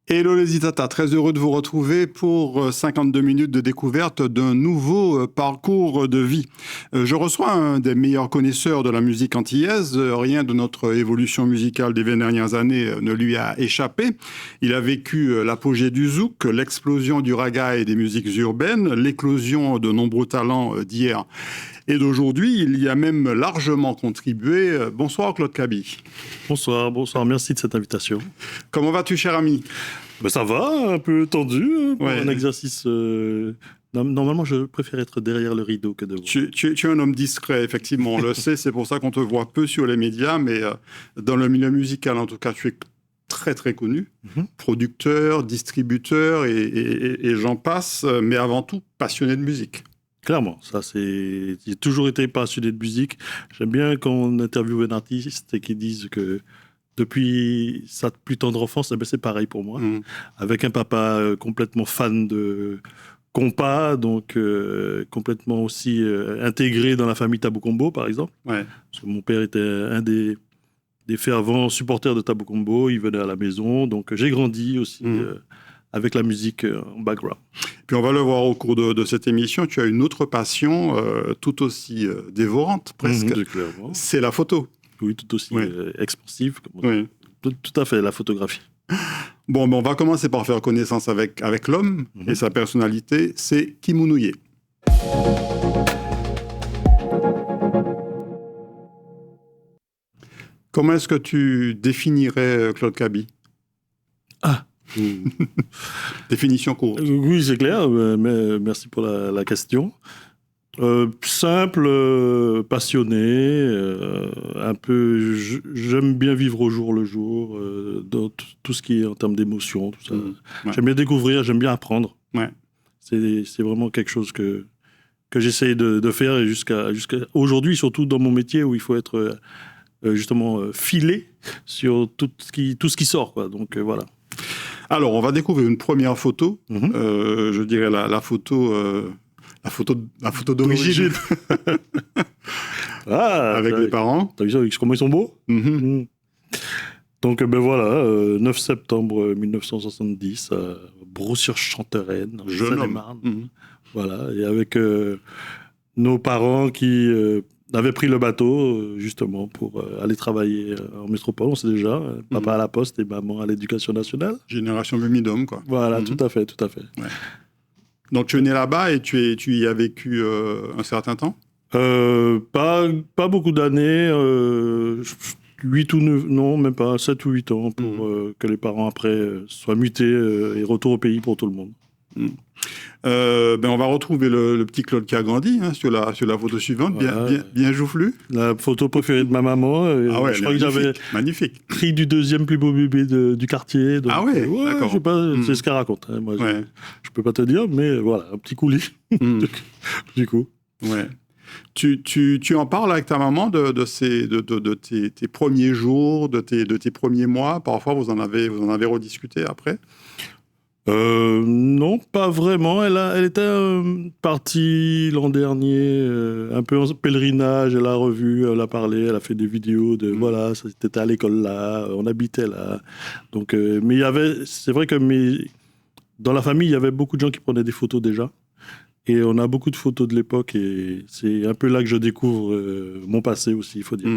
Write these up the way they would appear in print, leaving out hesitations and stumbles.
Hello les Itata, très heureux de vous retrouver pour 52 minutes de découverte d'un nouveau parcours de vie. Je reçois un des meilleurs connaisseurs de la musique antillaise. Rien de notre évolution musicale des 20 dernières années ne lui a échappé. Il a vécu l'apogée du zouk, l'explosion du raga et des musiques urbaines, l'éclosion de nombreux talents d'hier et d'aujourd'hui. Il y a même largement contribué. Bonsoir Claude Kaby. Bonsoir, merci de cette invitation. Comment vas-tu, cher ami ? Ben ça va, un peu tendu pour un exercice. Normalement, je préfère être derrière le rideau que devant. Tu es un homme discret, effectivement, on le sait, c'est pour ça qu'on te voit peu sur les médias, mais dans le milieu musical, en tout cas, tu es très très connu, producteur, distributeur et j'en passe, mais avant tout, passionné de musique. Clairement, j'ai toujours été passionné de musique. J'aime bien quand on interviewe un artiste et qu'ils disent que depuis sa plus tendre enfance, c'est pareil pour moi. Avec un papa complètement fan de compas, donc complètement aussi intégré dans la famille Tabou Combo, par exemple. Ouais. Parce que mon père était un des fervents supporters de Tabou Combo. Il venait à la maison, donc j'ai grandi aussi avec la musique en background. Puis on va le voir au cours de cette émission, tu as une autre passion tout aussi dévorante, presque. C'est la photo. Oui, tout aussi expansive. Oui. Tout à fait, la photographie. Bon, on va commencer par faire connaissance avec l'homme et sa personnalité. C'est Kimounouye. Comment est-ce que tu définirais Claude Kaby ? Définition courte. Oui, c'est clair, mais merci pour la question. Simple, passionné, un peu. J'aime bien vivre au jour le jour, dans tout ce qui est en termes d'émotions, tout ça. Ouais. J'aime bien découvrir, j'aime bien apprendre. Ouais. C'est vraiment quelque chose que j'essaye de faire et jusqu'à aujourd'hui, surtout dans mon métier où il faut être justement filé sur tout ce qui sort, quoi. Donc voilà. Alors, on va découvrir une première photo. Je dirais la photo d'origine. Avec les parents. T'as vu ça, comment ils sont beaux ? Donc, voilà, 9 septembre 1970, à Braux-sur-Chantereine, en Seine-et-Marne. Voilà, et avec nos parents qui avaient pris le bateau, justement, pour aller travailler en métropole, on sait déjà, papa à la poste et maman à l'éducation nationale. Génération Bumidum, quoi. Voilà, tout à fait. Ouais. Donc, tu es né là-bas et tu y as vécu un certain temps ? Pas beaucoup d'années, 8 ou 9, non, même pas, 7 ou 8 ans pour que les parents après soient mutés et retour au pays pour tout le monde. On va retrouver le petit Claude qui a grandi sur la photo suivante, bien joufflu. La photo préférée de ma maman. Je crois que j'avais pris du deuxième plus beau bébé du quartier. Donc, d'accord. Je sais pas, c'est ce qu'elle raconte. Hein, moi, je peux pas te dire, mais voilà, un petit coulis. Du coup. Ouais. Tu en parles avec ta maman de tes premiers jours, de tes premiers mois. Parfois, vous en avez rediscuté après. Non, pas vraiment. Elle était partie l'an dernier, un peu en pèlerinage. Elle a revu, elle a parlé, elle a fait des vidéos de voilà, c'était à l'école là, on habitait là. Donc, mais c'est vrai que dans la famille, il y avait beaucoup de gens qui prenaient des photos déjà. Et on a beaucoup de photos de l'époque et c'est un peu là que je découvre mon passé aussi, il faut dire.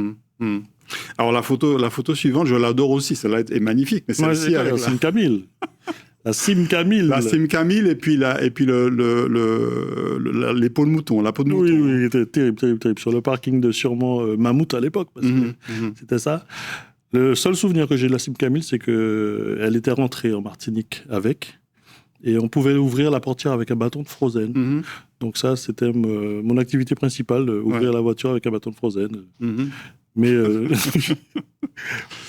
Alors la photo suivante, je l'adore aussi, celle-là est magnifique. Mais celle-ci avec la Sim Camille. La Sim Camille. La Sim Camille et puis les peaux de mouton, la peau de mouton. Oui, c'était terrible. Sur le parking de sûrement Mammouth à l'époque, parce que c'était ça. Le seul souvenir que j'ai de la Sim Camille, c'est qu'elle était rentrée en Martinique avec. Et on pouvait ouvrir la portière avec un bâton de Frozen. Donc ça, c'était mon activité principale, ouvrir la voiture avec un bâton de Frozen. Mais ça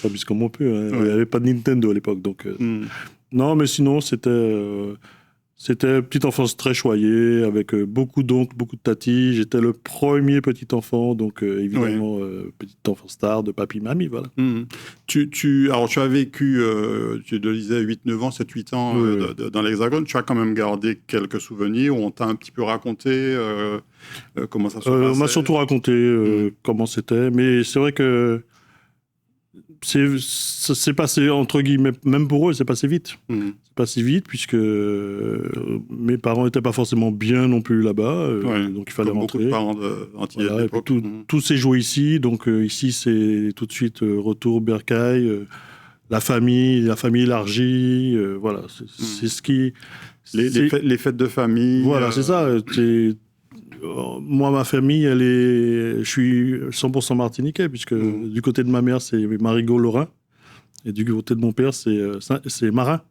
abuse comme on peut. Hein. Il n'y avait pas de Nintendo à l'époque. Donc, non, mais sinon, c'était C'était une petite enfance très choyée, avec beaucoup d'oncles, beaucoup de tatis. J'étais le premier petit enfant, donc évidemment, petit enfant star de papy, mamie, voilà. Alors, tu as vécu, tu le disais, 8-9 ans, 7-8 ans dans l'Hexagone. Tu as quand même gardé quelques souvenirs où on t'a un petit peu raconté comment ça se passait. On m'a surtout raconté comment c'était, mais c'est vrai que c'est passé, entre guillemets, même pour eux, c'est passé vite. C'est passé vite, puisque mes parents n'étaient pas forcément bien non plus là-bas, donc il fallait rentrer. Beaucoup de parents antillais à l'époque. Tout s'est joué ici, donc ici, c'est tout de suite retour Bercail, la famille élargie, voilà. C'est ce qui... Les fêtes de famille. Voilà, c'est ça. Moi, ma famille, je suis 100% martiniquais, puisque du côté de ma mère, c'est Marigot-Lorrain, et du côté de mon père, c'est Marin.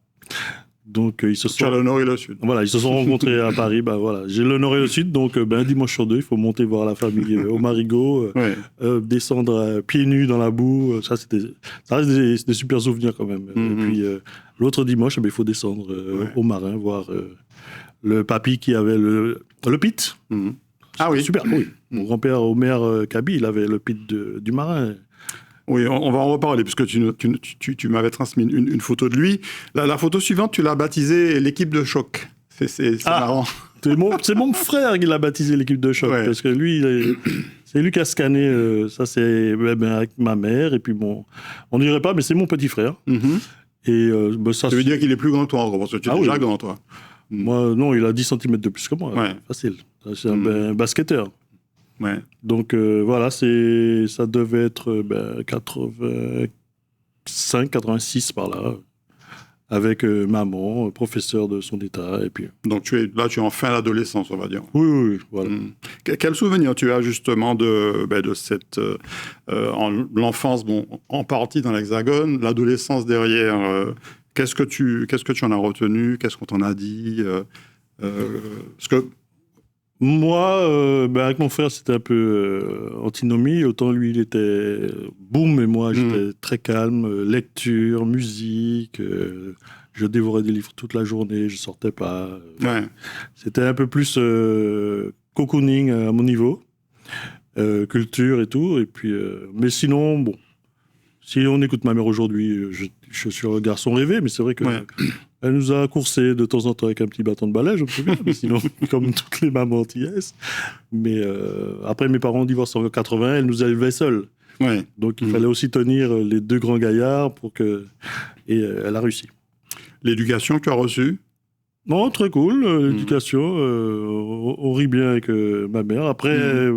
Donc, ils se sont... Tu as le nord et le sud. Voilà, ils se sont rencontrés à Paris. Voilà. J'ai le nord et le sud, donc un dimanche sur deux, il faut monter voir la famille au Marigot, descendre pieds nus dans la boue. Ça reste des super souvenirs quand même. Et puis, l'autre dimanche, il faut descendre au Marin, voir le papy qui avait le pit. Ah oui. Super, oui. Mon grand-père, Omer Kaby, il avait le pit du Marin. Oui, on va en reparler, puisque tu m'avais transmis une photo de lui. La photo suivante, tu l'as baptisée l'équipe de choc. C'est marrant. C'est mon frère qui l'a baptisé l'équipe de choc, parce que lui, c'est lui qui a scanné. Ça, c'est avec ma mère, et puis bon, on ne dirait pas, mais c'est mon petit frère. Et, ça veut dire qu'il est plus grand que toi, en gros, parce que tu es déjà grand, toi. Moi, non, il a 10 cm de plus que moi. Facile. C'est un basketteur. Donc voilà, ça devait être 85, 86 par là, avec maman, professeur de son état. Et puis... Donc tu es en fin d'adolescence, on va dire. Oui, voilà. Quel souvenir tu as justement de cette l'enfance, en partie dans l'Hexagone, l'adolescence derrière qu'est-ce que tu en as retenu? Qu'est-ce qu'on t'en a dit? Parce que moi, avec mon frère, c'était un peu antinomie. Autant lui, il était boum, et moi, j'étais très calme. Lecture, musique. Je dévorais des livres toute la journée. Je sortais pas. C'était un peu plus cocooning à mon niveau, culture et tout. Et puis, mais sinon, bon. Si on écoute ma mère aujourd'hui, je suis un garçon rêvé, mais c'est vrai que elle nous a coursé de temps en temps avec un petit bâton de balai, je me souviens, mais sinon, comme toutes les mamans antillaises. Mais après, mes parents divorcent en 80, elle nous élevait seuls. Donc, il fallait aussi tenir les deux grands gaillards et elle a réussi. L'éducation que tu as reçue? Non, très cool. L'éducation, on rit bien avec ma mère. Après,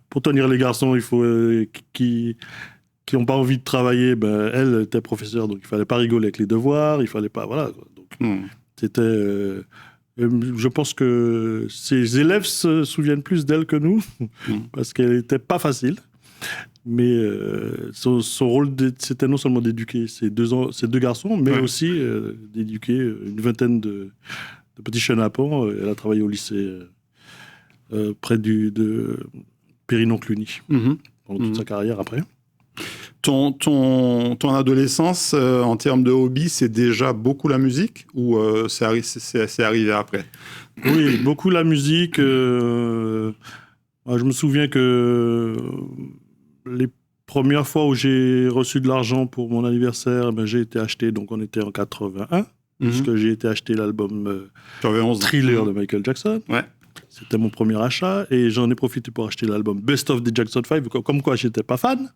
pour tenir les garçons, il faut qui n'ont pas envie de travailler, elle était professeure, donc il fallait pas rigoler avec les devoirs, il fallait pas, voilà. Donc, c'était... je pense que ses élèves se souviennent plus d'elle que nous, parce qu'elle était pas facile. Mais son rôle, c'était non seulement d'éduquer ces deux garçons, mais aussi d'éduquer une vingtaine de petits chenapans. Elle a travaillé au lycée près de Périnon-Cluny pendant toute sa carrière après. Ton adolescence, en termes de hobby, c'est déjà beaucoup la musique ou c'est arrivé après? Oui, beaucoup la musique. Je me souviens que les premières fois où j'ai reçu de l'argent pour mon anniversaire, j'ai été acheté, donc on était en 81, puisque j'ai été acheté l'album Thriller de Michael Jackson. C'était mon premier achat et j'en ai profité pour acheter l'album Best of the Jackson 5, comme quoi j'étais pas fan.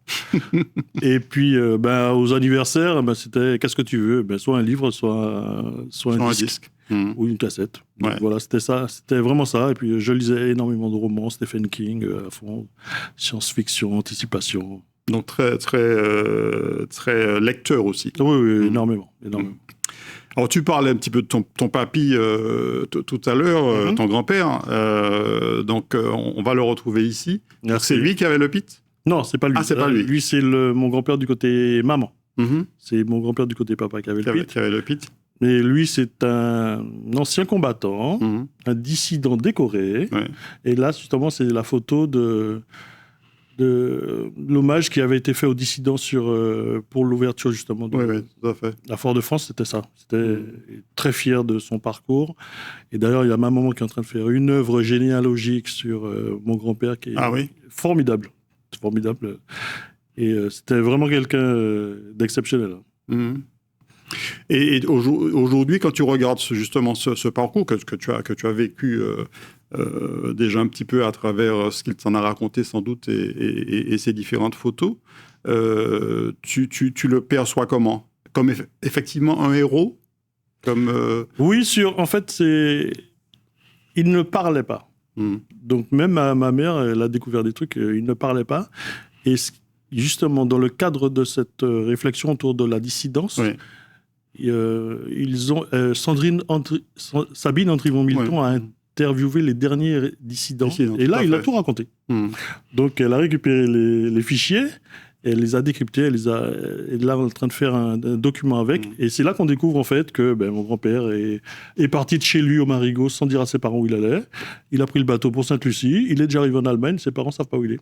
Et puis, aux anniversaires, c'était qu'est-ce que tu veux? Soit un livre, soit un disque. Ou une cassette. Donc, voilà, c'était ça. C'était vraiment ça. Et puis, je lisais énormément de romans, Stephen King, à fond, science-fiction, anticipation. Donc, très, très, très lecteur aussi. Oui, énormément. Alors, tu parlais un petit peu de ton papy tout à l'heure, ton grand-père. Donc, on va le retrouver ici. C'est lui qui avait le pit? Non, c'est pas lui. Ah, c'est pas lui. Lui, c'est mon grand-père du côté maman. C'est mon grand-père du côté papa qui avait le pit. Mais lui, c'est un ancien combattant, un dissident décoré. Et là, justement, c'est la photo l'hommage qui avait été fait aux dissidents pour l'ouverture justement Oui, tout à fait. la Foire de France, c'était ça. C'était très fier de son parcours. Et d'ailleurs, il y a ma maman qui est en train de faire une œuvre généalogique sur mon grand-père qui est formidable. C'est formidable. Et c'était vraiment quelqu'un d'exceptionnel. Et aujourd'hui, quand tu regardes justement ce parcours que tu as vécu déjà un petit peu à travers ce qu'il t'en a raconté sans doute et ces différentes photos, tu le perçois comment? Comme effectivement un héros? Oui, en fait, il ne parlait pas. Donc même ma mère, elle a découvert des trucs, il ne parlait pas. Et justement, dans le cadre de cette réflexion autour de la dissidence, Sabine Andrivon-Milton a interviewé les derniers dissidents. Et là, il a tout raconté. Donc, elle a récupéré les fichiers, elle les a décryptés, elle est là en train de faire un document avec. Et c'est là qu'on découvre en fait que mon grand-père est parti de chez lui au Marigot sans dire à ses parents où il allait. Il a pris le bateau pour Sainte-Lucie. Il est déjà arrivé en Allemagne. Ses parents ne savent pas où il est.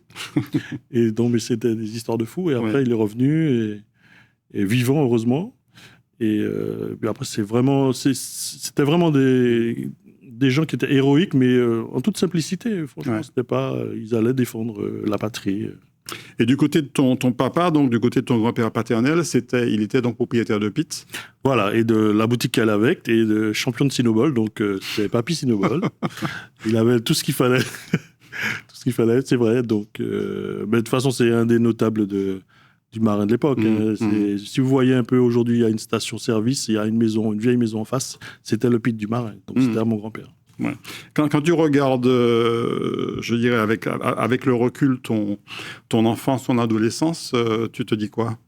Et donc, mais c'était des histoires de fous. Et après, il est revenu et vivant, heureusement. Et puis après, c'était vraiment des gens qui étaient héroïques, mais en toute simplicité. Franchement, c'était pas. Ils allaient défendre la patrie. Et du côté de ton papa, donc du côté de ton grand-père paternel, il était donc propriétaire de Pitts. Voilà, et de la boutique qu'elle avait, et de champion de Cinobol, donc c'était Papy Cinobol. Il avait tout ce qu'il fallait. Tout ce qu'il fallait, c'est vrai. Donc, mais de toute façon, c'est un des notables du marin de l'époque. Si vous voyez un peu aujourd'hui, il y a une station-service, il y a une vieille maison en face, c'était le Pitt du marin. Donc c'était à mon grand-père. Ouais. Quand tu regardes, je dirais, avec le recul, ton enfance, ton adolescence, tu te dis quoi?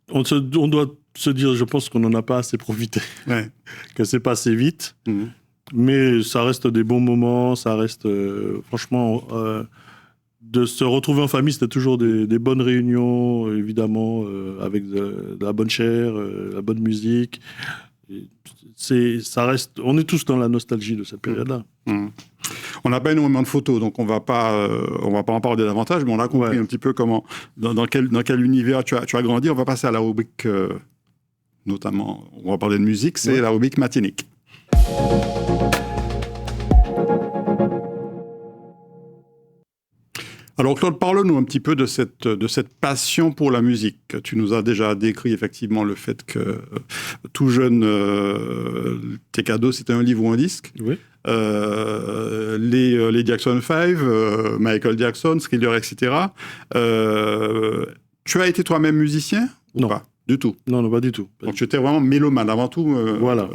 On doit se dire, je pense qu'on n'en a pas assez profité. Que c'est passé vite. Mais ça reste des bons moments, ça reste, franchement, de se retrouver en famille, c'était toujours des bonnes réunions, évidemment, avec de la bonne chair, la bonne musique. Ça reste, on est tous dans la nostalgie de cette période-là. On n'a pas énormément de photos, donc on va pas en parler davantage, mais on a compris un petit peu dans quel univers tu as grandi. On va passer à la rubrique, notamment, on va parler de musique, c'est la rubrique Matinique. Alors Claude, parle-nous un petit peu de cette passion pour la musique. Tu nous as déjà décrit effectivement le fait que tout jeune, tes cadeaux c'était un livre ou un disque. Oui. Les Jackson 5, Michael Jackson, Thriller, etc. Tu as été toi-même musicien ou pas du tout? Non, pas du tout. Donc tu étais vraiment mélomane avant tout. Voilà.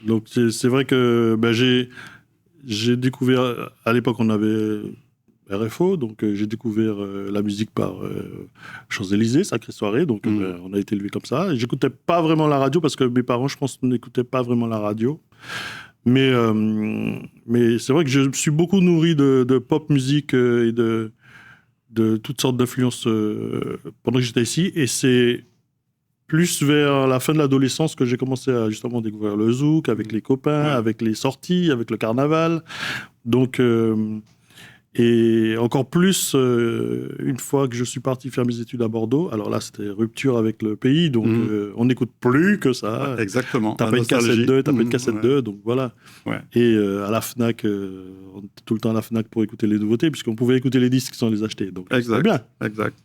Donc c'est vrai que j'ai découvert, à l'époque on avait RFO, donc j'ai découvert la musique par Champs-Élysées, Sacrée Soirée, donc on a été élevé comme ça. Et j'écoutais pas vraiment la radio parce que mes parents, je pense, n'écoutaient pas vraiment la radio. Mais c'est vrai que je me suis beaucoup nourri de pop musique et de toutes sortes d'influences pendant que j'étais ici. Et c'est plus vers la fin de l'adolescence que j'ai commencé à justement découvrir le zouk avec les copains, avec les sorties, avec le carnaval. Donc, et encore plus, une fois que je suis parti faire mes études à Bordeaux, alors là, c'était rupture avec le pays, donc on n'écoute plus que ça. Exactement. T'as pas une cassette 2, t'as pas une cassette 2, donc voilà. Et à la FNAC, on était tout le temps à la FNAC pour écouter les nouveautés, puisqu'on pouvait écouter les disques sans les acheter. Donc c'était bien. Exact.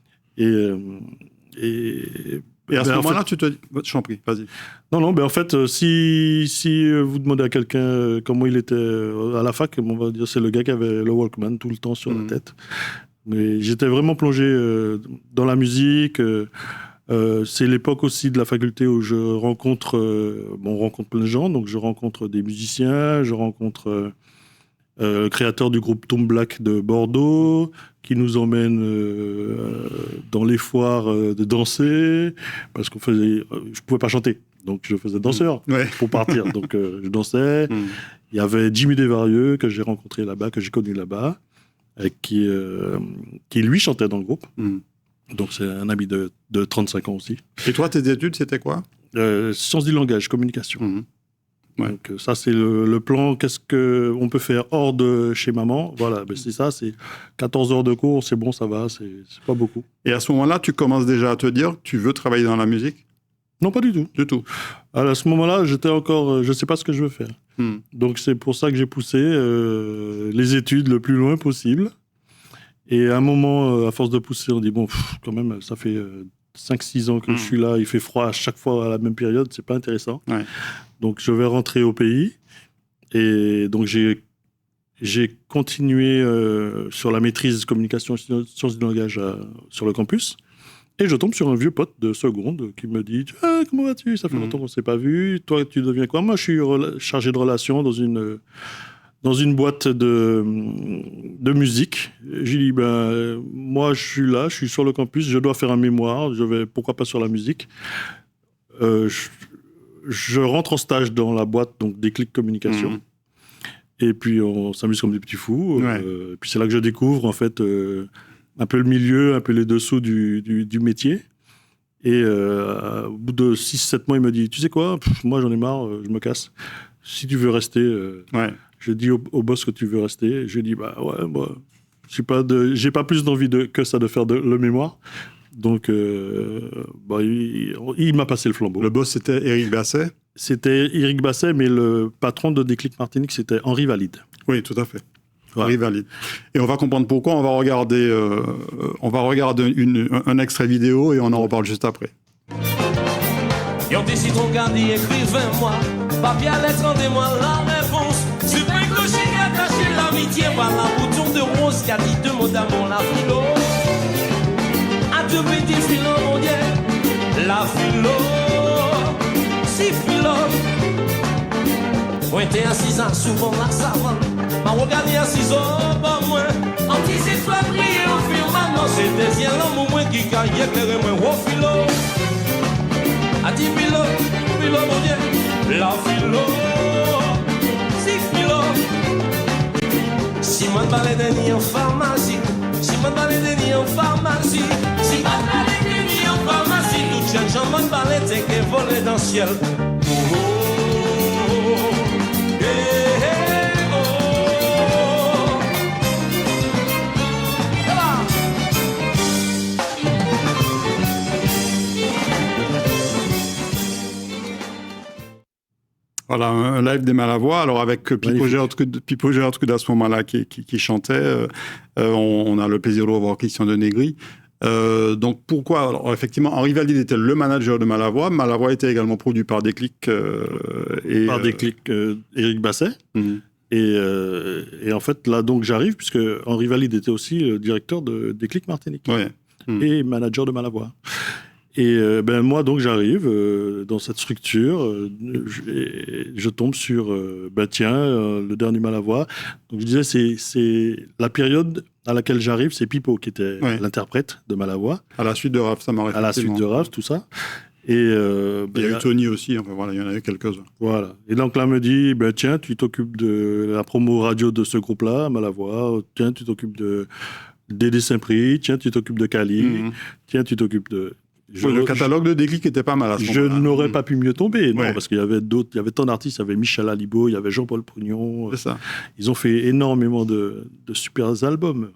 Et à ce moment-là, tu te dis... Je t'en prie, vas-y. Non, en fait, si vous demandez à quelqu'un comment il était à la fac, on va dire c'est le gars qui avait le Walkman tout le temps sur la tête. Mais j'étais vraiment plongé dans la musique. C'est l'époque aussi de la faculté où je rencontre plein de gens. Donc je rencontre des musiciens, je rencontre le créateur du groupe Tom Black de Bordeaux, qui nous emmène dans les foires de danser, parce je pouvais pas chanter, donc je faisais danseur pour partir. Donc je dansais. Il y avait Jimmy Desvarieux que j'ai rencontré là-bas, que j'ai connu là-bas, qui lui chantait dans le groupe. Donc c'est un ami de 35 ans aussi. Et toi, tes études, c'était quoi? Sciences du langage, communication. Ouais. Donc ça, c'est le plan. Qu'est-ce qu'on peut faire hors de chez maman? Voilà, ben, c'est ça, c'est 14 heures de cours, c'est bon, ça va, c'est pas beaucoup. Et à ce moment-là, tu commences déjà à te dire que tu veux travailler dans la musique? Non, pas du tout. Du tout. Alors, à ce moment-là, j'étais encore, je sais pas ce que je veux faire. Donc c'est pour ça que j'ai poussé les études le plus loin possible. Et à un moment, à force de pousser, on dit, bon, quand même, ça fait 5-6 ans que je suis là, il fait froid à chaque fois à la même période, c'est pas intéressant. Ouais. Donc je vais rentrer au pays. Et donc j'ai continué sur la maîtrise communication sciences du langage sur le campus. Et je tombe sur un vieux pote de seconde qui me dit « Ah, comment vas-tu? Ça fait longtemps qu'on ne s'est pas vu. Toi, tu deviens quoi? » Moi, je suis chargé de relations dans une boîte de musique. J'ai dit, ben, moi, je suis là, je suis sur le campus, je dois faire un mémoire, pourquoi pas sur la musique. Je rentre en stage dans la boîte, donc Déclic Communication. Et puis, on s'amuse comme des petits fous. Ouais. Puis, c'est là que je découvre, en fait, un peu le milieu, un peu les dessous du métier. Et au bout de 6-7 mois, il me dit, tu sais quoi, moi, j'en ai marre, je me casse. Si tu veux rester... Ouais. Je dis au boss que tu veux rester. Je lui dis, bah ouais, moi, j'ai pas plus d'envie que ça de faire le mémoire. Donc, bah, il m'a passé le flambeau. Le boss, c'était Éric Basset? C'était Éric Basset, mais le patron de Déclic Martinique, c'était Henri Valide. Oui, tout à fait. Ouais. Henri Valide. Et on va comprendre pourquoi. On va regarder un extrait vidéo et on en reparle juste après. Yon des citrons garnis, écrivez-moi. Papier à lettre, rendez-moi la réponse. Super clocher qui a caché l'amitié. Voilà bouton de rose qui a dit 2 mots d'amour. La philo. À 2 petits philo, mon Dieu. La philo. Si philo. Moi, t'es assis à souvent la savane. Ma regardé assis au bas, moi. Anti-étoile briller au firmament. C'est désir l'homme au moins qui caille éclairer moi. Oh, philo. A dit philo, philo mon Dieu, la philo, si philo. Si mon balai de ni en pharmacie, si mon balai de ni en pharmacie, si mon balai de ni en pharmacie, tout jeune Jean mon balai t'es que volé dans le ciel. Oh, oh, oh, eh, eh, oh. Voilà, un live des Malavois. Alors, avec Pipo Gertrude à ce moment-là qui chantait, on a le plaisir de revoir Christian de Negri. Donc, pourquoi? Alors, effectivement, Henri Valide était le manager de Malavois. Malavois était également produit par Déclic. Par Déclic, Éric Basset. Et en fait, là, donc, j'arrive, puisque Henri Valide était aussi le directeur de Déclic Martinique. Ouais. Et manager de Malavois. Et ben moi, donc, j'arrive dans cette structure, je tombe sur, le dernier Malavoie. Donc, je disais, c'est la période à laquelle j'arrive, c'est Pipo qui était l'interprète de Malavoie. À la suite de Raph, ça m'arrive. À la suite de Raph, tout ça. Et, il y a eu Tony aussi, enfin voilà, il y en avait quelques-uns. Voilà. Et donc là, on me dit, tiens, tu t'occupes de la promo radio de ce groupe-là, Malavoie. Tiens, tu t'occupes de Dédé Saint-Prix. Tiens, tu t'occupes de Cali. Tiens, tu t'occupes de... Le catalogue de Déclic était pas mal à ce moment-là. Je n'aurais pas pu mieux tomber, non, parce qu'il y avait d'autres, il y avait tant d'artistes, il y avait Michel Alibo, il y avait Jean-Paul Prugnon. C'est ça. Ils ont fait énormément de super albums.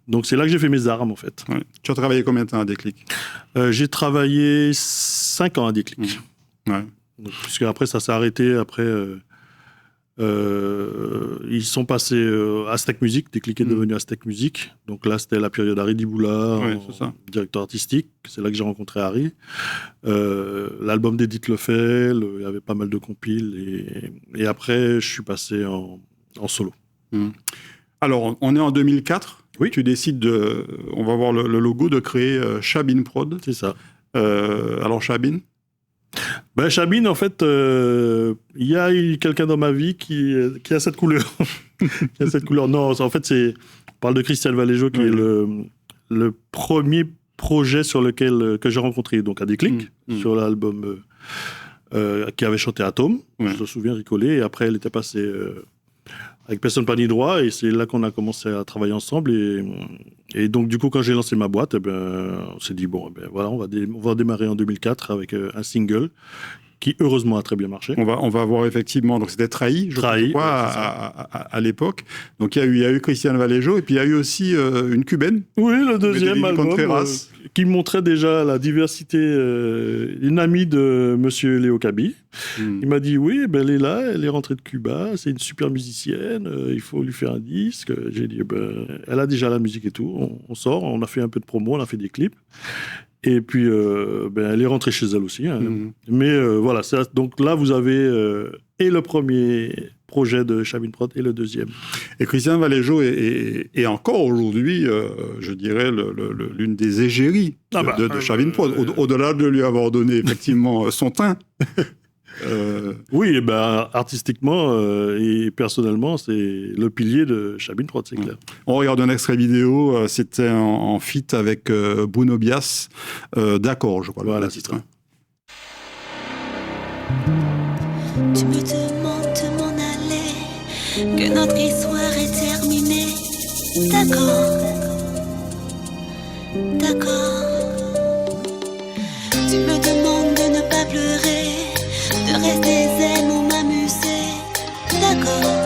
Donc c'est là que j'ai fait mes armes, en fait. Ouais. Tu as travaillé combien de temps à Déclic? J'ai travaillé 5 ans à Déclic. Ouais. Puisque après, ça s'est arrêté. Après, ils sont passés à Aztec Music. Déclic est devenu Aztec Music. Donc là, c'était la période Harry Diboula, directeur artistique. C'est là que j'ai rencontré Harry. L'album d'Edith Lefel, il y avait pas mal de compiles. Et après, je suis passé en solo. Alors, on est en 2004. Oui. Tu décides on va voir le logo, de créer Chabine Prod. C'est ça. Alors, Chabine? Chabine, en fait, il y a eu quelqu'un dans ma vie qui a cette couleur. Qui a cette couleur. Non, en fait, on parle de Christian Valéjo, qui est le premier projet que j'ai rencontré donc à Déclic, sur l'album qui avait chanté Atome. Je me souviens, Ricolé. Et après, elle était passée avec Personne pas ni droit. Et c'est là qu'on a commencé à travailler ensemble. Et donc, du coup, quand j'ai lancé ma boîte, on s'est dit, voilà, on va démarrer en 2004 avec un single qui heureusement a très bien marché. On va voir effectivement, donc c'était Trahi, je crois, Ouais, à l'époque. Donc il y a eu Christian Vallejo, et puis il y a eu aussi une cubaine. Oui, le deuxième Medellín album Contreras. qui montrait déjà la diversité. Une amie de Monsieur Léo Kaby, il m'a dit oui, ben elle est là, elle est rentrée de Cuba, c'est une super musicienne, il faut lui faire un disque. J'ai dit elle a déjà la musique et tout, on sort, on a fait un peu de promo, on a fait des clips. Et puis, elle est rentrée chez elle aussi. Hein. Mais voilà, donc là, vous avez et le premier projet de Chabin Prod et le deuxième. Et Christian Vallejo est encore aujourd'hui, je dirais, l'une des égéries de Chabin Prod, au-delà de lui avoir donné effectivement son teint. Oui, artistiquement et personnellement, c'est le pilier de Chabin Prod, c'est clair. On regarde un extrait vidéo, c'était en feat avec Bruno Bias, D'accord, je crois, voilà, le titre. Tu me demandes de m'en aller, que notre histoire est terminée. D'accord, d'accord. Tu me demandes de ne pas pleurer, de rester zen ou m'amuser. D'accord,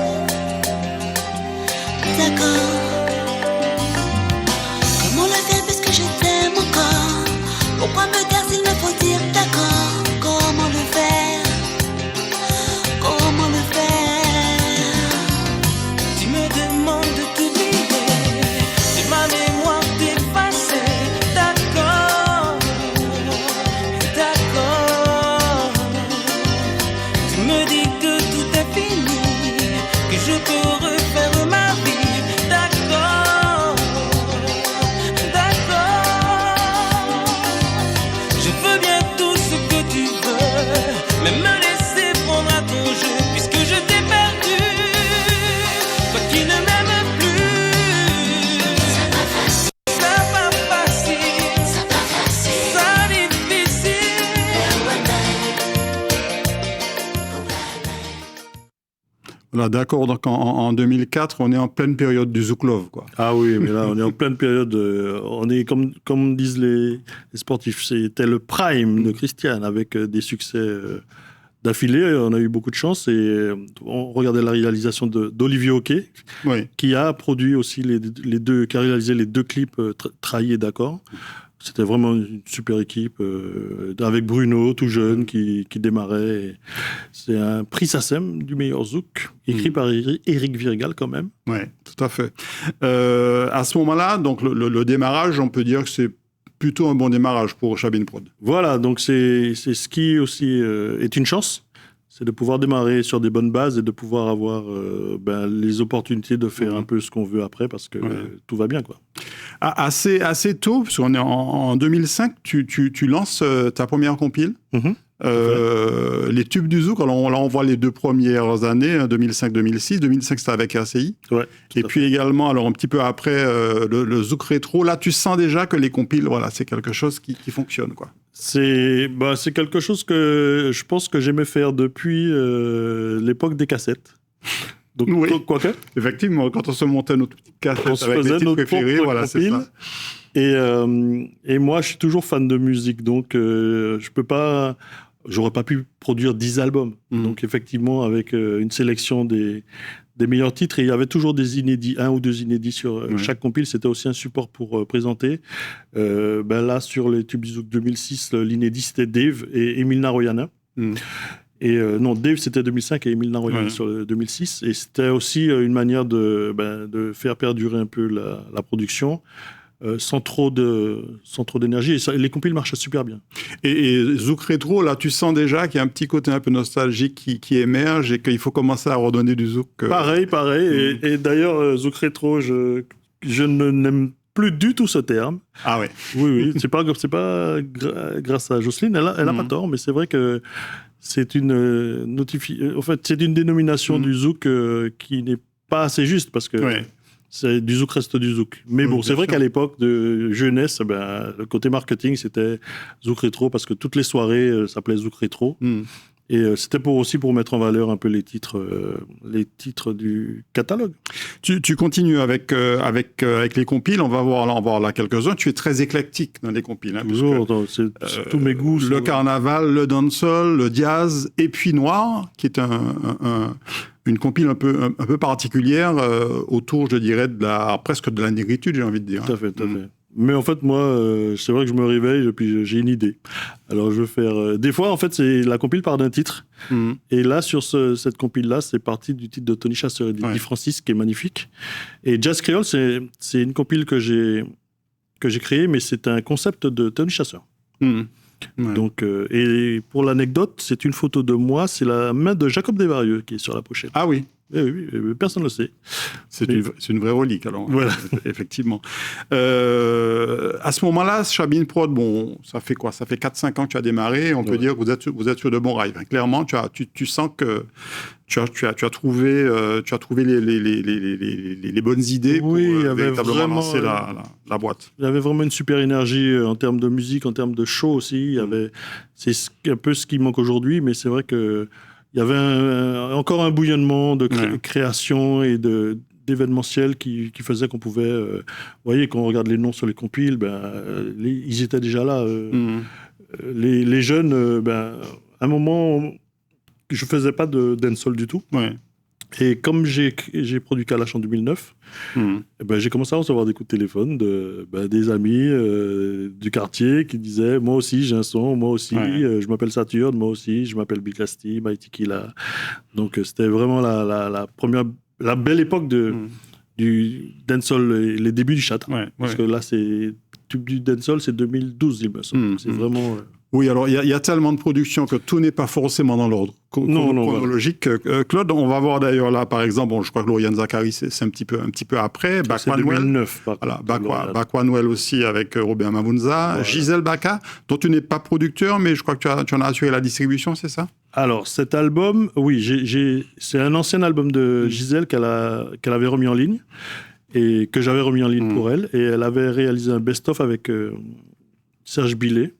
d'accord. Comment le faire puisque je t'aime encore? Pourquoi me taire s'il me faut dire d'accord? Comment le faire? Comment le faire? Tu me demandes de t'oublier, de ma mémoire d'effacer. D'accord, d'accord. Tu me dis que tout est fini, que je peux refaire ma vie. D'accord, d'accord. Je veux bien tout ce que tu veux, mais me laisser prendre à ton jeu, puisque je t'ai perdu. Toi qui ne m'aimes plus, ça pas facile, ça difficile. Voilà, d'accord, donc en 2004, on est en pleine période du Zouk Love, quoi. Ah oui, mais là, on est en pleine période. On est comme disent les sportifs, c'était le prime de Christian avec des succès d'affilée. On a eu beaucoup de chance et on regardait la réalisation d'Olivier Hockey, Oui. qui a produit aussi les deux, qui a réalisé les deux clips Trahi et D'accord. C'était vraiment une super équipe avec Bruno, tout jeune, qui démarrait. Et c'est un prix SACEM du meilleur zouk, écrit par Éric Virgal quand même. Oui, tout à fait. À ce moment-là, donc le démarrage, on peut dire que c'est plutôt un bon démarrage pour Chabin Prod. Voilà, donc c'est ce qui aussi est une chance, c'est de pouvoir démarrer sur des bonnes bases et de pouvoir avoir les opportunités de faire un peu ce qu'on veut après parce que tout va bien, quoi. Assez tôt, parce qu'on est en 2005, tu lances ta première compile. Les tubes du Zouk, alors là on voit les deux premières années, 2005-2006. 2005 c'était avec RCI. Ouais, et puis également, alors un petit peu après, le Zouk rétro. Là tu sens déjà que les compiles, voilà, c'est quelque chose qui fonctionne, quoi. C'est quelque chose que je pense que j'aimais faire depuis l'époque des cassettes. Donc, oui, quoique. Effectivement, quand on se montait notre petite cassette On se avec faisait les titres notre préférés, propre voilà, c'est compile. ça. Et moi, je suis toujours fan de musique, donc j'aurais pas pu produire 10 albums. Donc effectivement, avec une sélection des meilleurs titres, et il y avait toujours des inédits, un ou deux inédits sur chaque compile, c'était aussi un support pour présenter. Là, sur les Tubes du Zouk 2006, l'inédit, c'était Dave et Emile Naroyana. Et non, Dave, c'était 2005 et Emile Naroyana sur le 2006. Et c'était aussi une manière de faire perdurer un peu la production. Sans trop d'énergie. Et les compiles marchaient super bien. Et Zouk Rétro, là, tu sens déjà qu'il y a un petit côté un peu nostalgique qui émerge et qu'il faut commencer à redonner du Zouk. Pareil. Et d'ailleurs, Zouk Rétro, je n'aime plus du tout ce terme. Ah ouais. Oui. C'est pas grâce à Jocelyne. Elle a pas tort, mais c'est vrai que c'est une c'est une dénomination du Zouk qui n'est pas assez juste parce que. Ouais. C'est du Zouk reste du Zouk. Mais bon, c'est vrai qu'à l'époque de jeunesse, le côté marketing, c'était Zouk Rétro parce que toutes les soirées s'appelaient Zouk Rétro. Et c'était aussi pour mettre en valeur un peu les titres du catalogue. Tu continues avec les compiles. On va voir là quelques-uns. Tu es très éclectique dans les compiles. Hein, Toujours, c'est tous mes goûts. Le carnaval, le dancehall, le jazz, et puis Noir, qui est une compile un peu particulière autour, je dirais, presque de la négritude, j'ai envie de dire. Tout à fait. Mais en fait, moi, c'est vrai que je me réveille et puis j'ai une idée. Alors, je vais faire... Des fois, en fait, la compile part d'un titre. Et là, sur cette compile-là, c'est parti du titre de Tony Chasseur et d'Eddie Francis, qui est magnifique. Et Jazz Creole, c'est une compile que j'ai créée, mais c'est un concept de Tony Chasseur. Donc, et pour l'anecdote, c'est une photo de moi, c'est la main de Jacob Desvarieux qui est sur la pochette. Ah oui. Oui, personne ne le sait. C'est une vraie relique, alors. Voilà. Effectivement. À ce moment-là, Chabine Prod, bon, ça fait quoi? Ça fait 4-5 ans que tu as démarré. On peut dire que vous êtes sur de bons rails. Clairement, tu sens que tu as trouvé les bonnes idées pour véritablement lancer la boîte. Il y avait vraiment une super énergie en termes de musique, en termes de show aussi. C'est un peu ce qui manque aujourd'hui, mais c'est vrai que il y avait encore un bouillonnement de création et d'événementiel qui faisait qu'on pouvait... vous voyez, quand on regarde les noms sur les compiles, ils étaient déjà là. Les jeunes, à un moment, je ne faisais pas de dancehall du tout. Ouais. Et comme j'ai produit Kalash en 2009, j'ai commencé à recevoir des coups de téléphone des amis du quartier qui disaient « Moi aussi, j'ai un son, moi aussi, je m'appelle Saturne, moi aussi, je m'appelle Big Lasty, Mighty Killa. » Donc, c'était vraiment la belle époque du dancehall, les débuts du chat. Parce que là, du dancehall, c'est 2012, il me semble. C'est vraiment... Oui, alors il y a tellement de productions que tout n'est pas forcément dans l'ordre chronologique. Claude, on va voir d'ailleurs là, par exemple, je crois que Lauriane Zachary, c'est un petit peu après. C'est 2009. Bakwa Noël aussi avec Robert Mavunza. Voilà. Gisèle Baka, dont tu n'es pas producteur, mais je crois que tu en as assuré la distribution, c'est ça? Alors, cet album, oui, c'est un ancien album de Gisèle qu'elle avait remis en ligne et que j'avais remis en ligne pour elle. Et elle avait réalisé un best-of avec... Serge Billet.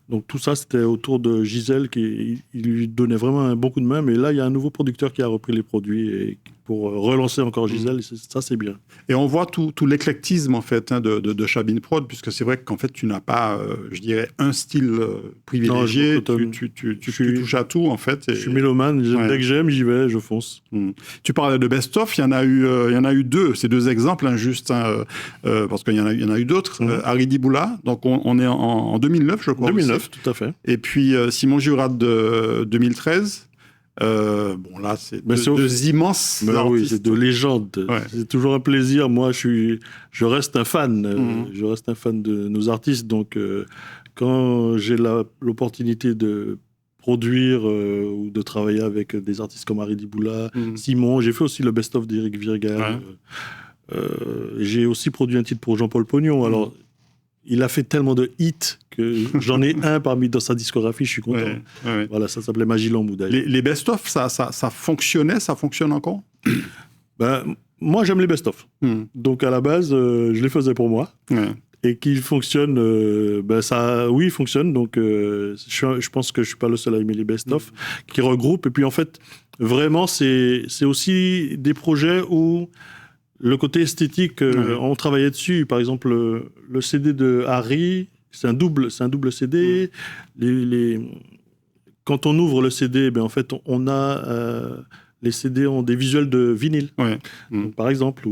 Donc tout ça, c'était autour de Gisèle qui lui donnait vraiment un bon coup de main. Mais là, il y a un nouveau producteur qui a repris les produits et pour relancer encore Gisèle. Ça, c'est bien. Et on voit tout l'éclectisme, en fait, de Chabine Prod, puisque c'est vrai qu'en fait, tu n'as pas, je dirais, un style privilégié. Non, tu touches à tout, en fait. Je suis mélomane. Dès que j'aime, j'y vais, je fonce. Tu parlais de best-of. Il y en a eu deux. C'est deux exemples, injustes, parce qu'il y en a eu d'autres. Haridi Boula, donc on est en 2009, je crois. 2009, aussi. Tout à fait. Et puis Simon Jurad de 2013. Bon là, c'est deux immenses artistes. Oui, c'est de légendes. C'est toujours un plaisir. Moi, je reste un fan. Je reste un fan de nos artistes. Donc, quand j'ai l'opportunité de produire ou de travailler avec des artistes comme Haridi Boula, Simon, j'ai fait aussi le best-of d'Éric Virgal. J'ai aussi produit un titre pour Jean-Paul Pognon. Alors, il a fait tellement de hits que j'en ai un dans sa discographie, je suis content. Voilà, ça s'appelait Magie Lamboudai. Les best-of, ça fonctionnait, ça fonctionne encore? Moi, j'aime les best-of. Donc, à la base, je les faisais pour moi. Et qu'ils fonctionnent, ils fonctionnent. Donc, je pense que je ne suis pas le seul à aimer les best-of, qui regroupent. Et puis, en fait, vraiment, c'est aussi des projets où... Le côté esthétique, on travaillait dessus. Par exemple, le CD de Harry, c'est un double CD. Quand on ouvre le CD, en fait, on a les CD ont des visuels de vinyle. Donc, par exemple,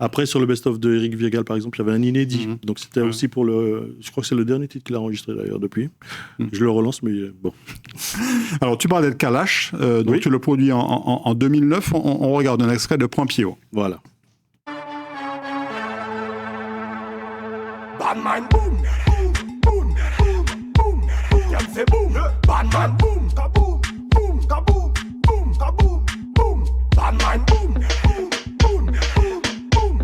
après sur le best-of de Éric Virgal, par exemple, il y avait un inédit. Donc c'était aussi pour je crois que c'est le dernier titre qu'il a enregistré d'ailleurs depuis. Je le relance, mais bon. Alors tu parlais de Kalash, donc tu le produis en 2009. On regarde un extrait de Point Pied-Haut. Voilà. Badman boom, boom, boom, boom, y'all say boom. Badman boom, kaboom, boom, kaboom, boom, kaboom, boom. Badman boom, boom, boom, boom,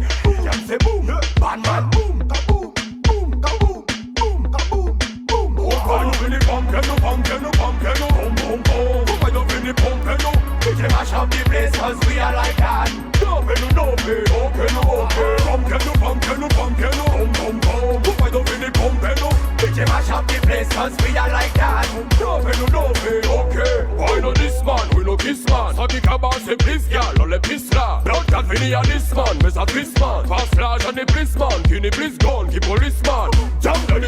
y'all say boom. Badman boom, kaboom, boom, kaboom, boom, kaboom, boom. Pourquoi nous venons pomper nous, boom, boom, boom. Pourquoi nous venons pomper nous? We can mash up the place 'cause we are like that. Open nous, open, pomper nous, boom, boom, boom. Pourquoi nous venons pomper nous? We DJ mash up the place, cause we are like that. No me, okay. Why not this man, we no kiss man. Sabi kaba se please, girl, on le pisse là. Blood can fini à this man, mais ça twist man. Pass là, j'en ai plus man, qui n'est plus gone, qui police man. Jam daddy,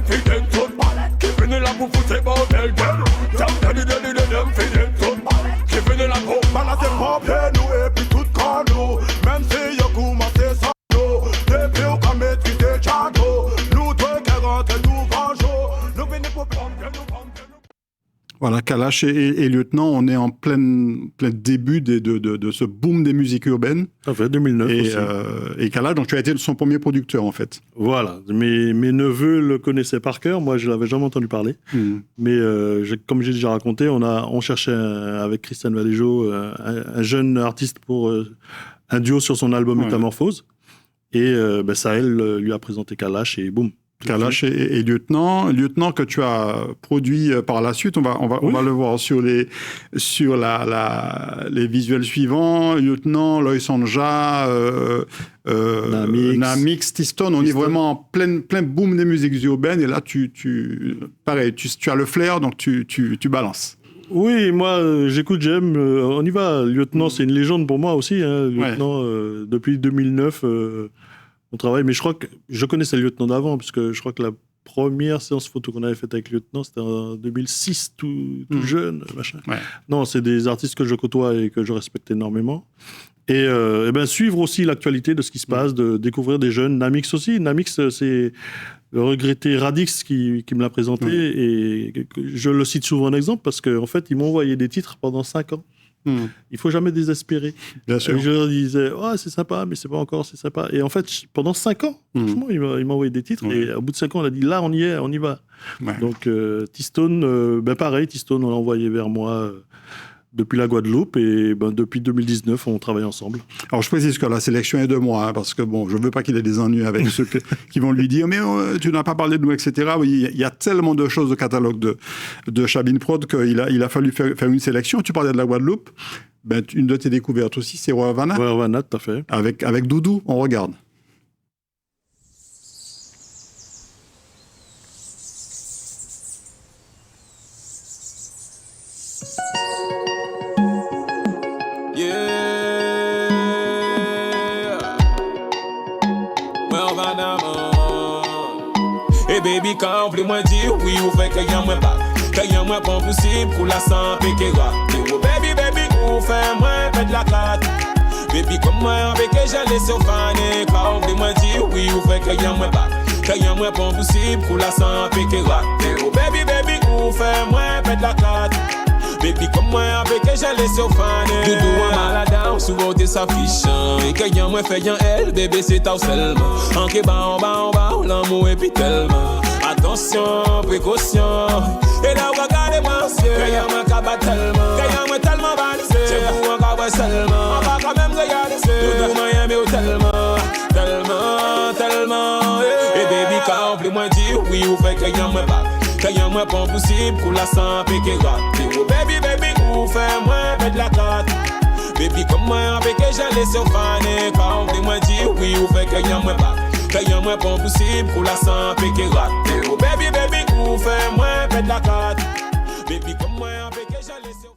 fi den tout. Qui finit là pour foutre les bordels, girl. Jam daddy, fi den tout. Qui finit là pour balancer pompier nous et puis tout con nous. Même si y'a commencé sans nous. Depuis on va maîtriser Tchado. Nous deux qui rentrent nous vengeons. Nous venons pour prendre. Voilà, Kalash et Lieutenant, on est en plein début de ce boom des musiques urbaines. Ça fait 2009 aussi. Et Kalash, donc tu as été son premier producteur en fait. Voilà, mes neveux le connaissaient par cœur, moi je l'avais jamais entendu parler. Mais comme j'ai déjà raconté, on cherchait avec Christian Valéjo un jeune artiste pour un duo sur son album Métamorphose. Et Sahel lui a présenté Kalash et boum. Kalash et Lieutenant que tu as produit par la suite. On va le voir sur les visuels suivants. Lieutenant, Loïs Sanja, Namix, T-Stone. On est vraiment en plein boom des musiques urbaines. Et là, tu as le flair, donc tu balances. Oui, moi, j'écoute, j'aime. On y va. Lieutenant, c'est une légende pour moi aussi. Hein. Lieutenant, depuis 2009... on travaille, mais je crois que je connaissais le Lieutenant d'avant, parce que je crois que la première séance photo qu'on avait faite avec le Lieutenant, c'était en 2006, tout jeune, machin. Ouais. Non, c'est des artistes que je côtoie et que je respecte énormément. Et suivre aussi l'actualité de ce qui se passe, de découvrir des jeunes. Namix aussi. Namix, c'est le regretté Radix qui me l'a présenté, et je le cite souvent en exemple, parce qu'en fait, ils m'ont envoyé des titres pendant 5 ans. Il faut jamais désespérer. Bien sûr. Je leur disais, c'est sympa, mais c'est pas encore, c'est sympa. Et en fait, pendant 5 ans, franchement, il m'a envoyé des titres. Et au bout de 5 ans, on a dit, là, on y est, on y va. Ouais. Donc, T-Stone, pareil, T-Stone, on l'a envoyé vers moi depuis la Guadeloupe. Et depuis 2019, on travaille ensemble. Alors, je précise que la sélection est de moi, hein, parce que je veux pas qu'il ait des ennuis avec ceux qui vont lui dire, mais tu n'as pas parlé de nous, etc. Il y a tellement de choses au catalogue de Chabin Prod qu'il a fallu faire une sélection. Tu parlais de la Guadeloupe. Une de tes découvertes aussi, c'est Roy Havana. Roy Havana, tout à fait. Avec Doudou, on regarde. Baby, quand vous moi dire oui ou fait qu'il y a moins pas, qu'il y a moins pas possible pour la santé qui va. Baby, ou fait moins fait de la carte. Baby, comme moi avec j'allais sur faner. Quand vous moi dire oui ou fait qu'il y a moins pas, qu'il y a moins pas possible pour la santé qui va. Baby, ou fait moins fait de la carte. Baby, comme moi avec j'allais sur faner. Doudou en maladam, souvent t'es s'affiche. Et qu'il y a moins fait y'en elle, bébé c'est ta seulement. En que en bas, l'amour est puis tellement. Attention, précaution. Et là, regardez-moi, monsieur. Qu'il y a moins qu'à battre tellement. Qu'il y a moins tellement balisé. C'est vous encore ouais seulement. On va quand même regarder ça. Doudou m'a aimé tellement. Et baby, quand on moi dire oui ou fait qu'il y a moins pas. Qu'il y a moins pas possible pour la santé qui va. Baby, ou fait moins fait de la carte. Baby, comme moi avec j'allais sur faner. Quand on moi dire oui ou fait qu'il y a moins pas. Qu'il y a moins pas possible pour la santé qui rate. Baby, ou fait moins fait de la carte. Baby, comme moi avec j'allais sur...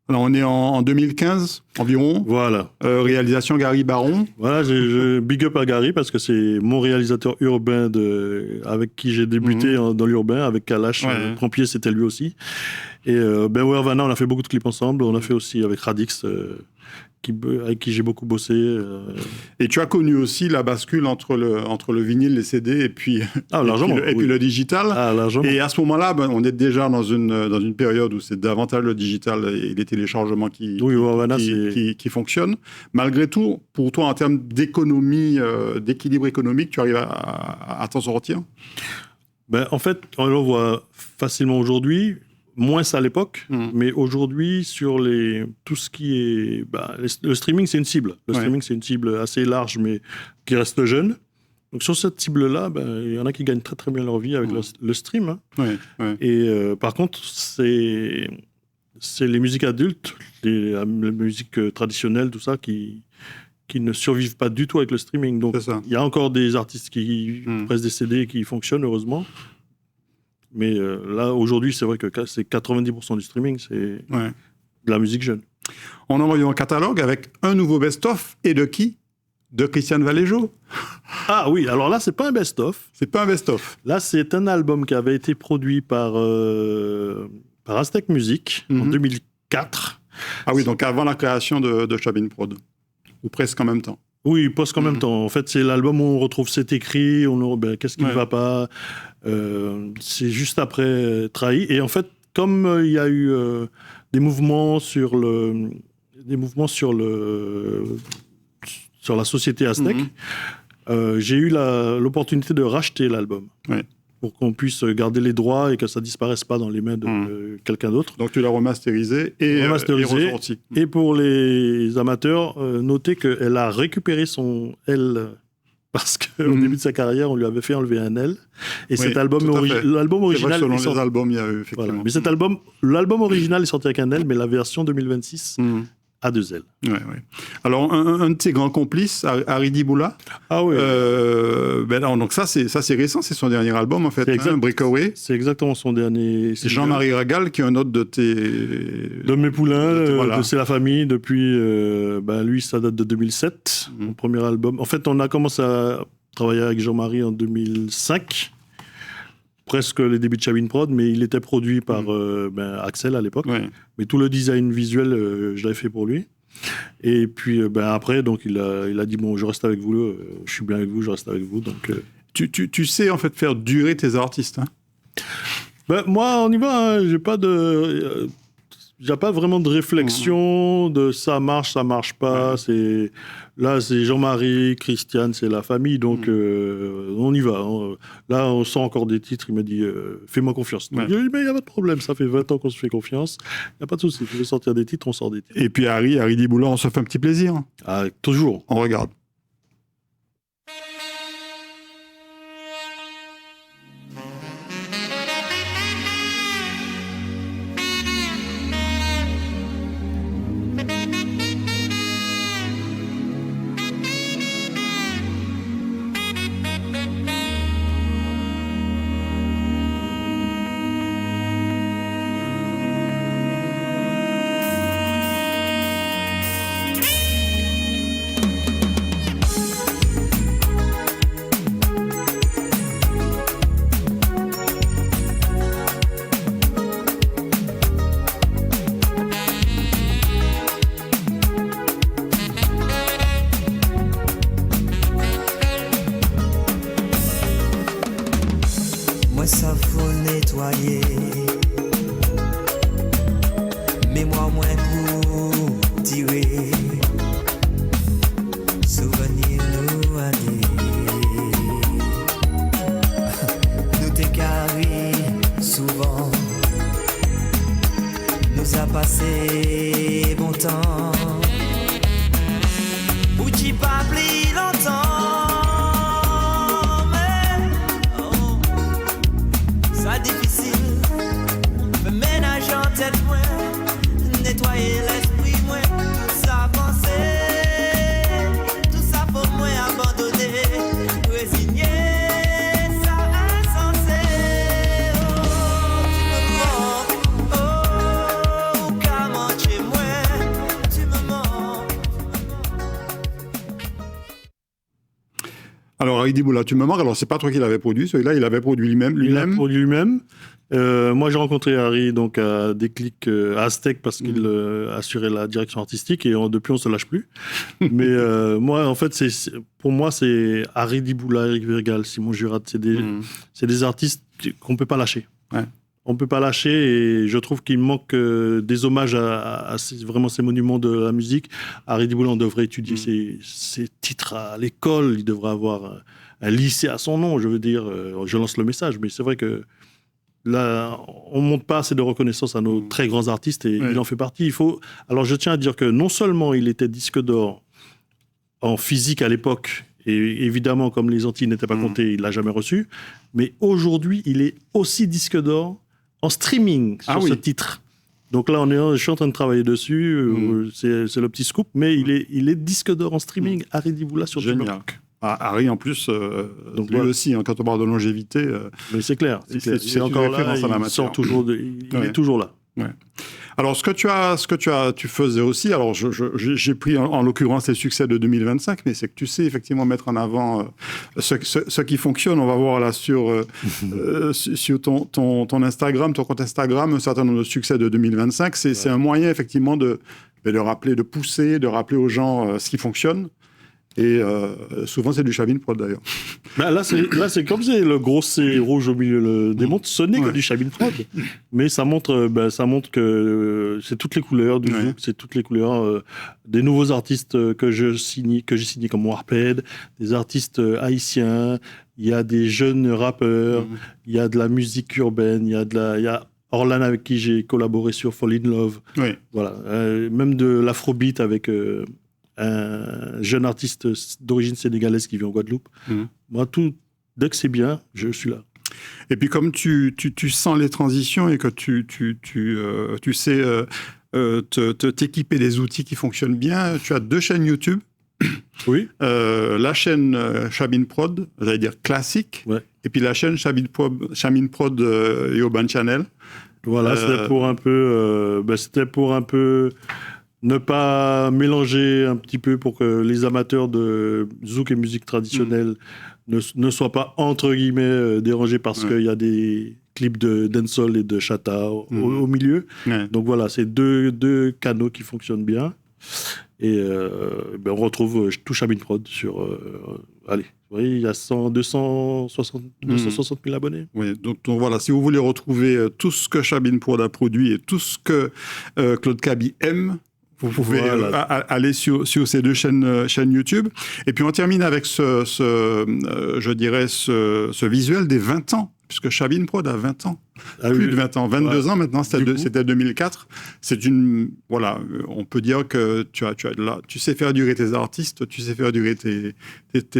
Alors, on est en 2015 environ. Voilà. Réalisation Gary Baron. Voilà, je big up à Gary parce que c'est mon réalisateur urbain avec qui j'ai débuté dans l'urbain, avec Kalash. Le premier, c'était lui aussi. Et Havana, on a fait beaucoup de clips ensemble. On a fait aussi avec Radix, avec qui j'ai beaucoup bossé. Et tu as connu aussi la bascule entre le vinyle, les CD et puis le digital. Et à ce moment-là, on est déjà dans une période où c'est davantage le digital et les téléchargements qui fonctionnent. Malgré tout, pour toi, en termes d'économie, d'équilibre économique, tu arrives à t'en sortir? En fait, on le voit facilement aujourd'hui. Moins à l'époque, mais aujourd'hui, sur tout ce qui est... le streaming, c'est une cible. Le streaming, c'est une cible assez large, mais qui reste jeune. Donc, sur cette cible-là, il y en a qui gagnent très, très bien leur vie avec le stream. Hein. Et par contre, c'est les musiques adultes, les musiques traditionnelles, tout ça, qui qui ne survivent pas du tout avec le streaming. Donc, C'est ça. il y a encore des artistes qui pressent des CD qui fonctionnent, heureusement. Mais là, aujourd'hui, c'est vrai que c'est 90% du streaming, c'est Ouais. de la musique jeune. On envoie un catalogue avec un nouveau best-of. Et de qui? De Christiane Valéjo. Ah oui, alors là, c'est pas un best-of. C'est pas un best-of. Là, c'est un album qui avait été produit par Aztec Music en 2004. Ah oui, donc avant la création de Chabin Prod. Ou presque en même temps. Oui, presque en même temps. En fait, c'est l'album où on retrouve cet écrit, qu'est-ce qui ne va pas. C'est juste après Trahi. Et en fait, comme il y a eu des mouvements sur la société Aztec, j'ai eu l'opportunité de racheter l'album. Ouais. Pour qu'on puisse garder les droits et que ça disparaisse pas dans les mains de quelqu'un d'autre. Donc tu l'as remasterisé et ressorti. Et pour les amateurs, notez qu'elle a récupéré son L parce qu'au début de sa carrière, on lui avait fait enlever un L. Et cet album, l'album original... C'est vrai que selon les albums, il y a eu effectivement... Voilà. Mais l'album original est sorti avec un L, mais la version 2026 a 2 L. Ouais. Alors, un de ses grands complices, Harry Diboula. Ah oui. Donc ça, c'est récent, c'est son dernier album, en fait, Breakaway. C'est exactement son dernier... C'est Jean-Marie Ragal, qui est un autre de tes... De mes poulains, voilà. C'est la famille, depuis... lui, ça date de 2007, mon premier album. En fait, on a commencé à travailler avec Jean-Marie en 2005, presque les débuts de Chabin Prod, mais il était produit par Axel à l'époque. Ouais. Mais tout le design visuel, je l'avais fait pour lui. Et puis après, donc il a dit bon, je reste avec vous, je suis bien avec vous, je reste avec vous. Donc tu sais en fait faire durer tes artistes. Hein. Moi, on y va. Hein, j'ai pas vraiment de réflexion de ça marche pas. Là, c'est Jean-Marie, Christiane, c'est la famille, donc on y va. Là, on sent encore des titres. Il m'a dit fais-moi confiance. Donc, il dit, mais il n'y a pas de problème, ça fait 20 ans qu'on se fait confiance. Il n'y a pas de souci. Tu veux sortir des titres, on sort des titres. Et puis Harry Diboula, on se fait un petit plaisir. Ah, toujours. On regarde. Alors, Harry Diboula, tu me marques. Alors, c'est pas toi qui l'avais produit. Celui-là, il l'avait produit lui-même. Il l'a produit lui-même. Moi, j'ai rencontré Harry donc, à Déclic à Aztec parce qu'il assurait la direction artistique et depuis, on se lâche plus. Mais moi, en fait, pour moi, c'est Harry Diboula, Eric Virgal, Simon Jurat. C'est des artistes qu'on peut pas lâcher. Ouais. On peut pas lâcher et je trouve qu'il manque des hommages à vraiment ces monuments de la musique. Harry Diboula, on devrait étudier ses titres à l'école. Il devrait avoir un lycée à son nom. Je veux dire, je lance le message, mais c'est vrai que là, on ne montre pas assez de reconnaissance à nos très grands artistes et il en fait partie. Alors, je tiens à dire que non seulement il était disque d'or en physique à l'époque, et évidemment, comme les Antilles n'étaient pas comptées, il ne l'a jamais reçu, mais aujourd'hui, il est aussi disque d'or en streaming sur ce titre. Donc là, je suis en train de travailler dessus. C'est le petit scoop, mais il est disque d'or en streaming. Harry Divoula sur Génial. Tuberc. Harry, en plus, Donc, lui voilà. aussi, hein, quand on parle de longévité, Mais c'est clair. c'est encore une là. référence à la Il matière. sort toujours. Il est toujours là. Ouais. Alors, tu faisais aussi, alors j'ai pris en l'occurrence les succès de 2025, mais c'est que tu sais effectivement mettre en avant ce qui fonctionne. On va voir là sur ton Instagram, ton compte Instagram, un certain nombre de succès de 2025. C'est un moyen effectivement de rappeler, de pousser, de rappeler aux gens ce qui fonctionne. Et souvent, c'est du Chabin Prod d'ailleurs. Bah, là, c'est comme c'est le gros C rouge au milieu des montres. Ce n'est que Ouais. du Chabin Prod. Mais ça montre que c'est toutes les couleurs du Ouais. zouk, c'est toutes les couleurs des nouveaux artistes que j'ai signés comme Warped, des artistes haïtiens, il y a des jeunes rappeurs, il y a de la musique urbaine, il y a Orlan avec qui j'ai collaboré sur Fall in Love. Oui. Voilà. Même de l'afrobeat avec un jeune artiste d'origine sénégalaise qui vit en Guadeloupe. Moi, dès que c'est bien, je suis là. Et puis comme tu sens les transitions et que tu sais t'équiper des outils qui fonctionnent bien, tu as 2 chaînes YouTube. Oui. La chaîne Chabin Prod, j'allais dire classique, Ouais. et puis la chaîne Chabin Prod et Urban Channel. Voilà, c'était pour un peu ne pas mélanger un petit peu pour que les amateurs de zouk et musique traditionnelle ne soient pas, entre guillemets, dérangés parce qu'il y a des clips de dancehall et de chata au milieu. Ouais. Donc voilà, c'est deux canaux qui fonctionnent bien. Et on retrouve tout Chabin Prod sur... allez, vous voyez, il y a 260 000 abonnés. Oui, donc voilà, si vous voulez retrouver tout ce que Chabin Prod a produit et tout ce que Claude Cabi aime, vous pouvez aller sur ces 2 chaînes YouTube. Et puis on termine avec je dirais, ce visuel des 20 ans, puisque Chabin Prod a 20 ans. Plus de 20 ans, 22 ans maintenant, c'était 2004. C'est voilà, on peut dire que tu sais faire durer tes artistes, tu sais faire durer tes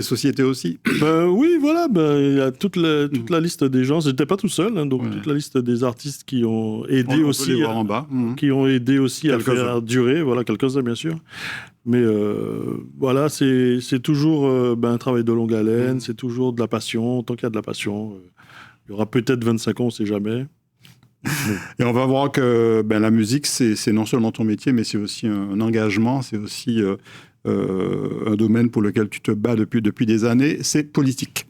sociétés aussi. Oui, voilà, il y a toute la liste des gens. J'étais pas tout seul, hein, donc toute la liste des artistes qui ont aidé on peut les voir en bas. Qui ont aidé aussi à faire durer. Voilà, quelques-uns bien sûr. Mais voilà, c'est toujours un travail de longue haleine, c'est toujours de la passion. Tant qu'il y a de la passion, il y aura peut-être 25 ans, on ne sait jamais. Et on va voir que la musique, c'est non seulement ton métier, mais c'est aussi un engagement, c'est aussi un domaine pour lequel tu te bats depuis des années, c'est politique.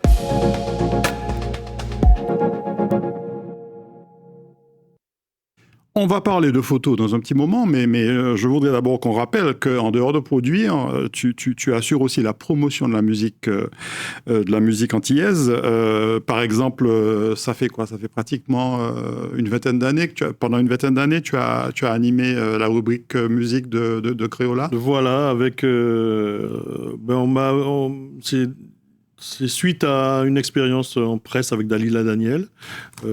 On va parler de photos dans un petit moment, mais je voudrais d'abord qu'on rappelle qu'en dehors de produire, tu assures aussi la promotion de la musique antillaise. Par exemple, ça fait quoi? Ça fait pratiquement pendant une vingtaine d'années, tu as animé la rubrique musique de Créola. Voilà, avec c'est suite à une expérience en presse avec Dalila Daniel.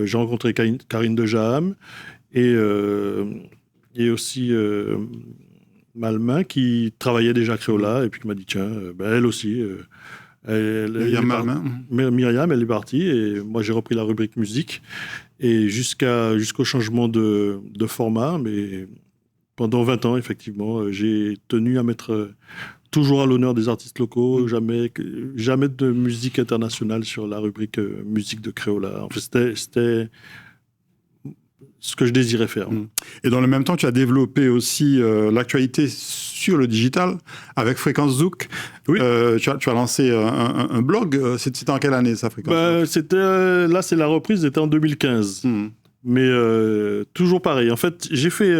J'ai rencontré Karine de Jaham. Et aussi Malmain qui travaillait déjà à Créola et puis qui m'a dit tiens, elle aussi. Myriam, elle est partie et moi j'ai repris la rubrique musique et jusqu'au changement de format. Mais pendant 20 ans, effectivement, j'ai tenu à mettre toujours à l'honneur des artistes locaux, jamais de musique internationale sur la rubrique musique de Créola. En fait, c'était ce que je désirais faire. Et dans le même temps, tu as développé aussi l'actualité sur le digital avec Fréquence Zouk. Oui. Tu as lancé un blog. C'était en quelle année, ça, Fréquence Zouk? Là, c'est la reprise, c'était en 2015. Mais toujours pareil. En fait, j'ai fait...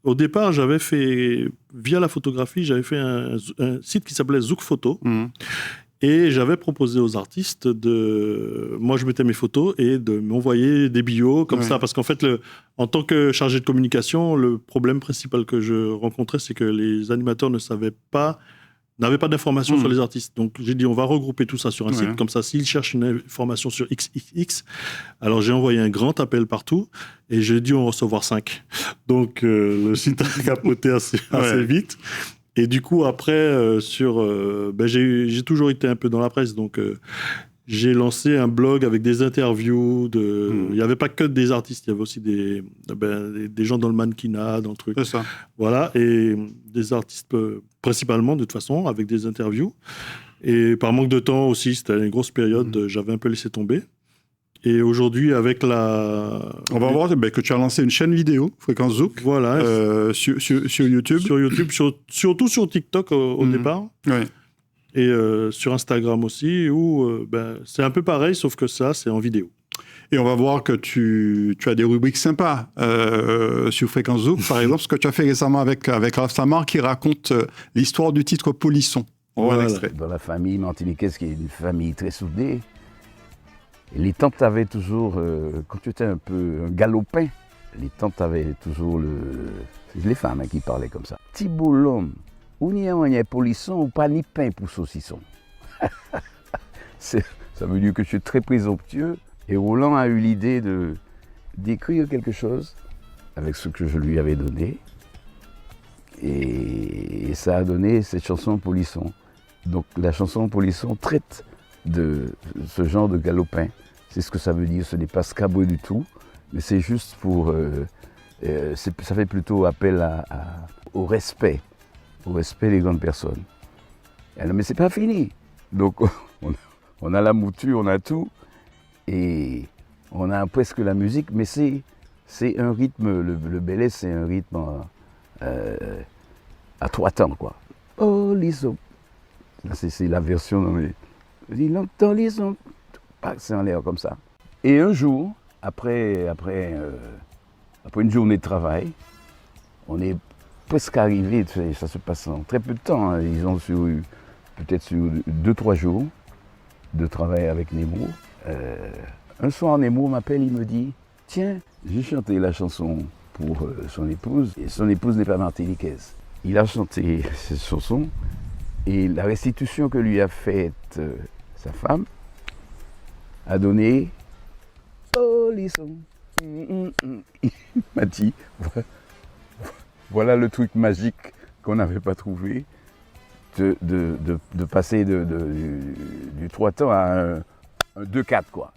au départ, j'avais fait... Via la photographie, j'avais fait un site qui s'appelait Zouk Photo. Et j'avais proposé aux artistes moi je mettais mes photos et de m'envoyer des bios comme ça, parce qu'en fait, en tant que chargé de communication, le problème principal que je rencontrais, c'est que les animateurs n'avaient pas d'informations sur les artistes. Donc j'ai dit, on va regrouper tout ça sur un site, comme ça, s'ils cherchent une information sur XXX, alors j'ai envoyé un grand appel partout et j'ai dit, on va recevoir 5. Donc le site a capoté assez vite. Et du coup, après, j'ai toujours été un peu dans la presse, donc j'ai lancé un blog avec des interviews. Il n'y avait pas que des artistes, il y avait aussi des gens dans le mannequinat, dans le truc. C'est ça. Voilà, et des artistes principalement, de toute façon, avec des interviews. Et par manque de temps aussi, c'était une grosse période, j'avais un peu laissé tomber. Et aujourd'hui, avec On va voir que tu as lancé une chaîne vidéo, Fréquence Zouk, voilà, sur YouTube. sur YouTube, surtout sur TikTok au départ. Ouais. Et sur Instagram aussi, où c'est un peu pareil, sauf que ça, c'est en vidéo. Et on va voir que tu as des rubriques sympas sur Fréquence Zouk, par exemple, ce que tu as fait récemment avec Ralph Samar, qui raconte l'histoire du titre Polisson. On voit l'extrait. Dans la famille martiniquaise, qui est une famille très soudée, les tantes avaient toujours, quand tu étais un peu un galopin, les tantes avaient toujours c'est les femmes qui parlaient comme ça. Petit boulot, ou n'y a polisson ou pas ni pain pour saucisson. Ça veut dire que je suis très présomptueux. Et Roland a eu l'idée d'écrire quelque chose avec ce que je lui avais donné. Et ça a donné cette chanson Polisson. Donc la chanson Polisson traite de ce genre de galopin. C'est ce que ça veut dire. Ce n'est pas scabreux du tout, mais c'est juste pour... ça fait plutôt appel au respect des grandes personnes. Mais c'est pas fini. Donc on a la mouture, on a tout. Et on a presque la musique, mais c'est un rythme, le belay, c'est un rythme à 3 temps, quoi. Oh, l'ison. C'est la version dans les... Dis longtemps, l'ison. C'est en l'air comme ça. Et un jour, après une journée de travail, on est presque arrivé, ça se passe en très peu de temps, hein. Ils ont peut-être sur 2-3 jours de travail avec Nemo. Un soir, Nemo m'appelle, il me dit « Tiens, j'ai chanté la chanson pour son épouse, et son épouse n'est pas martiniquaise. » Il a chanté cette chanson, et la restitution que lui a faite sa femme a donné « Oh, lisson !» Il m'a dit « Voilà le truc magique qu'on n'avait pas trouvé, de passer du 3 temps à un 2-4, quoi. »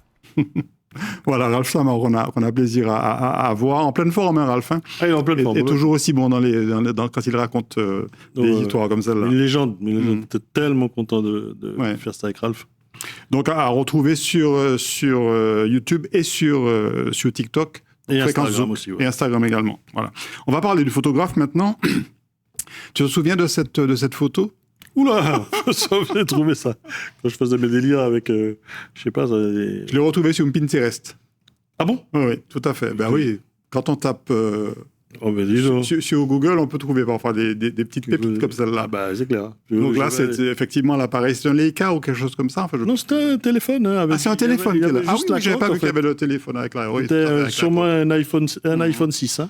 Voilà, Ralph Samar, on a plaisir à voir. En pleine forme, hein, Ralph. Hein. Ah, il est en pleine forme. Et toujours aussi bon quand il raconte des histoires comme celle-là. Une légende. J'étais tellement content de faire ça avec Ralph. Donc à retrouver sur YouTube et sur TikTok. Et Instagram aussi. Ouais. Et Instagram également. Voilà. On va parler du photographe maintenant. Tu te souviens de cette photo ? Oula, j'ai trouvé ça. Quand je faisais mes délires avec, je sais pas... Je l'ai retrouvé sur Pinterest. Ah bon ? Oui, tout à fait. Ben oui, quand on tape sur Google, on peut trouver parfois des petites pépites comme celle-là. Bah, c'est clair. Donc là, c'est effectivement l'appareil. C'est un Leica ou quelque chose comme ça. Enfin, Non, c'était un téléphone. Hein, c'est un téléphone. Ah oui, j'avais pas vu qu'il y avait le téléphone avec la... C'était sûrement un iPhone 6. Hein.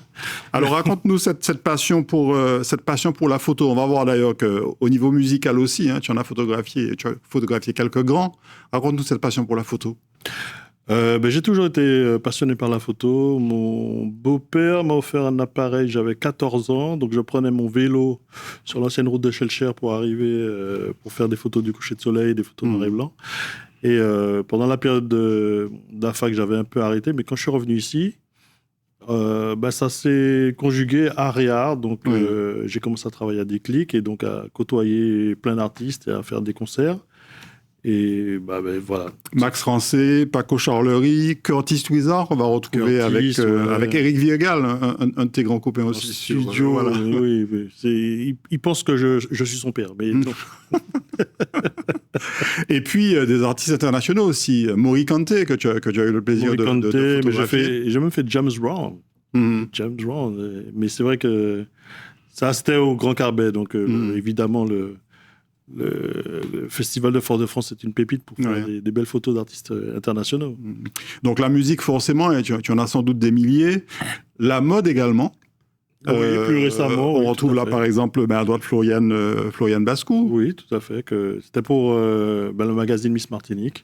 Alors, raconte-nous cette passion pour la photo. On va voir d'ailleurs qu'au niveau musical aussi, hein, tu as photographié quelques grands. Raconte-nous cette passion pour la photo. J'ai toujours été passionné par la photo. Mon beau-père m'a offert un appareil, j'avais 14 ans, donc je prenais mon vélo sur l'ancienne route de Schellcher pour arriver, pour faire des photos du coucher de soleil, des photos noir et blanc. Et pendant la période de la fac, j'avais un peu arrêté, mais quand je suis revenu ici, ça s'est conjugué art et art, donc j'ai commencé à travailler à Déclic et donc à côtoyer plein d'artistes et à faire des concerts. Et voilà. Max Rancé, Paco Charlery, Curtis Wizard, on va retrouver avec Eric Viegal, un de tes grands copains aussi. Studio, voilà. Oui. Il pense que je suis son père, mais non. Et puis des artistes internationaux aussi, Maury Kanté, que tu as eu le plaisir de photographier. J'ai même fait James Brown. James Brown, mais c'est vrai que ça c'était au Grand Carbet, donc évidemment le Festival de Fort-de-France est une pépite pour faire des belles photos d'artistes internationaux. Donc la musique, forcément, tu en as sans doute des milliers. La mode également. Oui, plus récemment. On retrouve là, par exemple, à droite, Floriane Bascou. Oui, tout à fait. C'était pour le magazine Miss Martinique.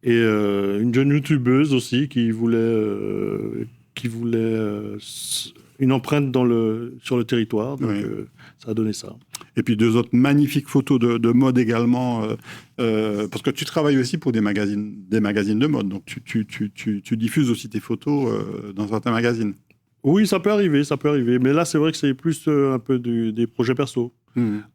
Et une jeune youtubeuse aussi qui voulait une empreinte sur le territoire. Donc, ça a donné ça. Et puis 2 autres magnifiques photos de mode également, parce que tu travailles aussi pour des magazines de mode, donc tu diffuses aussi tes photos dans certains magazines. Oui, ça peut arriver. Mais là, c'est vrai que c'est plus un peu des projets perso.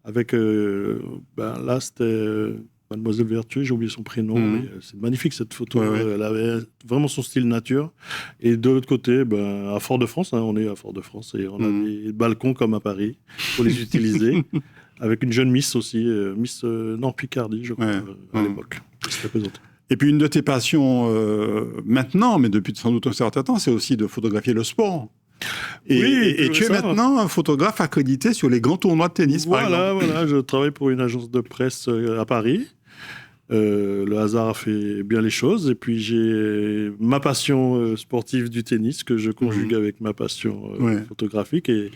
Avec, là, c'était Mademoiselle Vertueux, j'ai oublié son prénom. Mais, c'est magnifique cette photo. Ouais. Elle avait vraiment son style nature. Et de l'autre côté, à Fort-de-France, on est à Fort-de-France et on a des balcons comme à Paris pour les utiliser. Avec une jeune Miss aussi, Picardie, je crois, à l'époque. C'était présenté. Et puis une de tes passions maintenant, mais depuis sans doute un certain temps, c'est aussi de photographier le sport. Et tu es maintenant un photographe accrédité sur les grands tournois de tennis, par exemple. Voilà, je travaille pour une agence de presse à Paris. Le hasard a fait bien les choses. Et puis j'ai ma passion sportive du tennis que je conjugue avec ma passion photographique. Et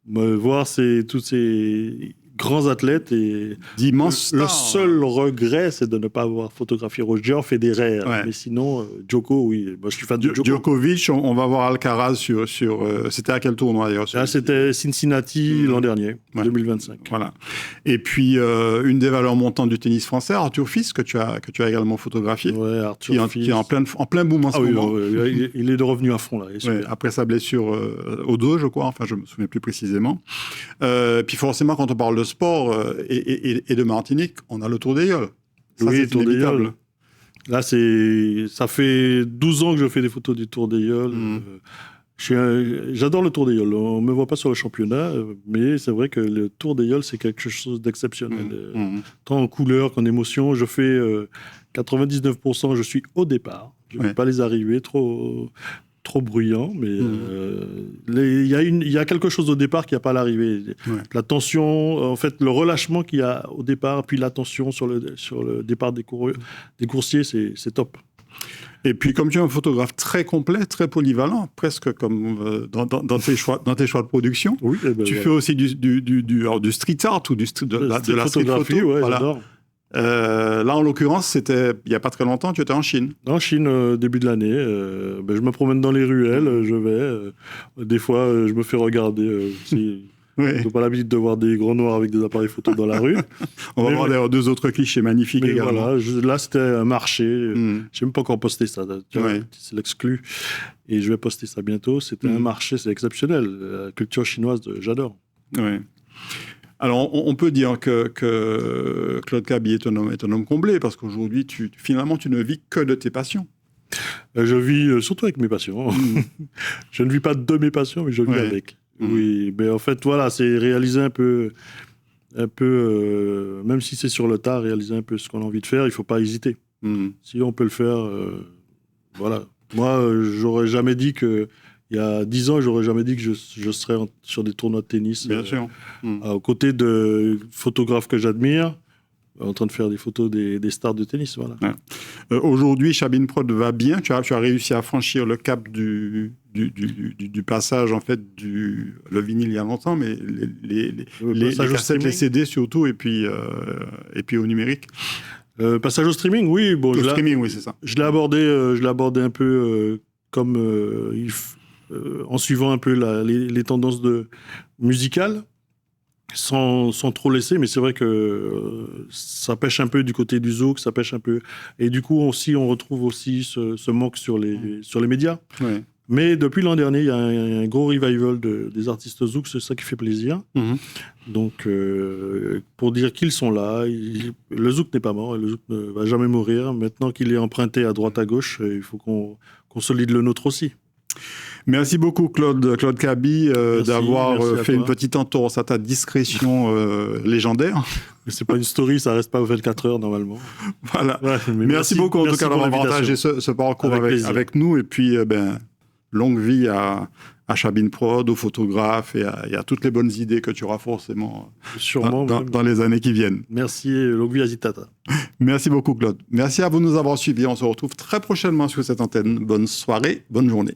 me voir tous ces grands athlètes et d'immenses le stars. seul regret, c'est de ne pas avoir photographié Roger Federer. Mais sinon, Djoko, oui. Moi, je suis fan de Djoko. Djokovic, on va voir Alcaraz sur c'était à quel tournoi d'ailleurs? C'était Cincinnati l'an dernier, 2025. Voilà. Et puis une des valeurs montantes du tennis français, Arthur Fils, que tu as également photographié. Ouais, Arthur Fils. Qui est en plein boom en ce moment. Il est revenu à fond là. Après sa blessure au dos, je crois. Enfin, je me souviens plus précisément. Puis forcément, quand on parle de sport et de Martinique, on a le Tour d'Ailleul. Le Tour d'Ailleul. Là, ça fait 12 ans que je fais des photos du Tour d'Ailleul. J'adore le Tour d'Ailleul. On ne me voit pas sur le championnat, mais c'est vrai que le Tour d'Ailleul, c'est quelque chose d'exceptionnel. Tant en couleur qu'en émotion. Je fais 99%, je suis au départ. Je ne vais pas les arriver trop bruyant, mais il y a quelque chose au départ qui n'y a pas à l'arrivée. La tension, en fait, le relâchement qu'il y a au départ, puis la tension sur le départ des coursiers, c'est top. Et puis, comme tu es un photographe très complet, très polyvalent, presque comme dans tes choix de production, tu fais aussi du street art ou de la street photo. Ouais, j'adore. Là, en l'occurrence, c'était il n'y a pas très longtemps, tu étais en Chine. En Chine, début de l'année. Je me promène dans les ruelles, je vais. Des fois, je me fais regarder. Je n'ai pas l'habitude de voir des grands noirs avec des appareils photo dans la rue. On va voir d'ailleurs 2 autres clichés magnifiques également. Voilà, là, c'était un marché. Je n'ai même pas encore posté ça. C'est l'exclu. Et je vais poster ça bientôt. C'était un marché, c'est exceptionnel. La culture chinoise, j'adore. Ouais. Alors, on peut dire que Claude Cabi est un homme comblé, parce qu'aujourd'hui, finalement, tu ne vis que de tes passions. Je vis surtout avec mes passions. Je ne vis pas de mes passions, mais je vis avec. Oui, mais en fait, voilà, c'est réaliser un peu, même si c'est sur le tas, réaliser un peu ce qu'on a envie de faire, il ne faut pas hésiter. Si on peut le faire, voilà. Moi, j'aurais jamais dit que... Il y a 10 ans, j'aurais jamais dit que je serais sur des tournois de tennis. Bien sûr. Aux côtés de photographes que j'admire, en train de faire des photos des stars de tennis. Voilà. Aujourd'hui, Chabin Prod va bien. Tu as réussi à franchir le cap du passage, en fait, le vinyle il y a longtemps, mais les cassettes, les CD surtout, et puis au numérique. Passage au streaming, oui. Bon, au streaming, oui, c'est ça. Je l'ai abordé un peu comme... en suivant un peu les tendances musicales, sans trop laisser, mais c'est vrai que ça pêche un peu du côté du zouk, ça pêche un peu. Et du coup, on retrouve aussi ce manque sur les médias. Ouais. Mais depuis l'an dernier, il y a un gros revival des artistes zouk, c'est ça qui fait plaisir. Donc, pour dire qu'ils sont là, le zouk n'est pas mort, le zouk ne va jamais mourir. Maintenant qu'il est emprunté à droite à gauche, il faut qu'on consolide le nôtre aussi. Merci beaucoup Claude Cabi d'avoir fait une petite entorse à ta discrétion légendaire. Mais c'est pas une story, ça reste pas 24 heures normalement. Voilà. Ouais, merci beaucoup en tout cas d'avoir partagé ce parcours avec nous, et puis longue vie à Chabin Prod, aux photographes et à toutes les bonnes idées que tu auras forcément dans les années qui viennent. Merci, longue vie à Zitata. Merci beaucoup Claude. Merci à vous de nous avoir suivis. On se retrouve très prochainement sur cette antenne. Bonne soirée, bonne journée.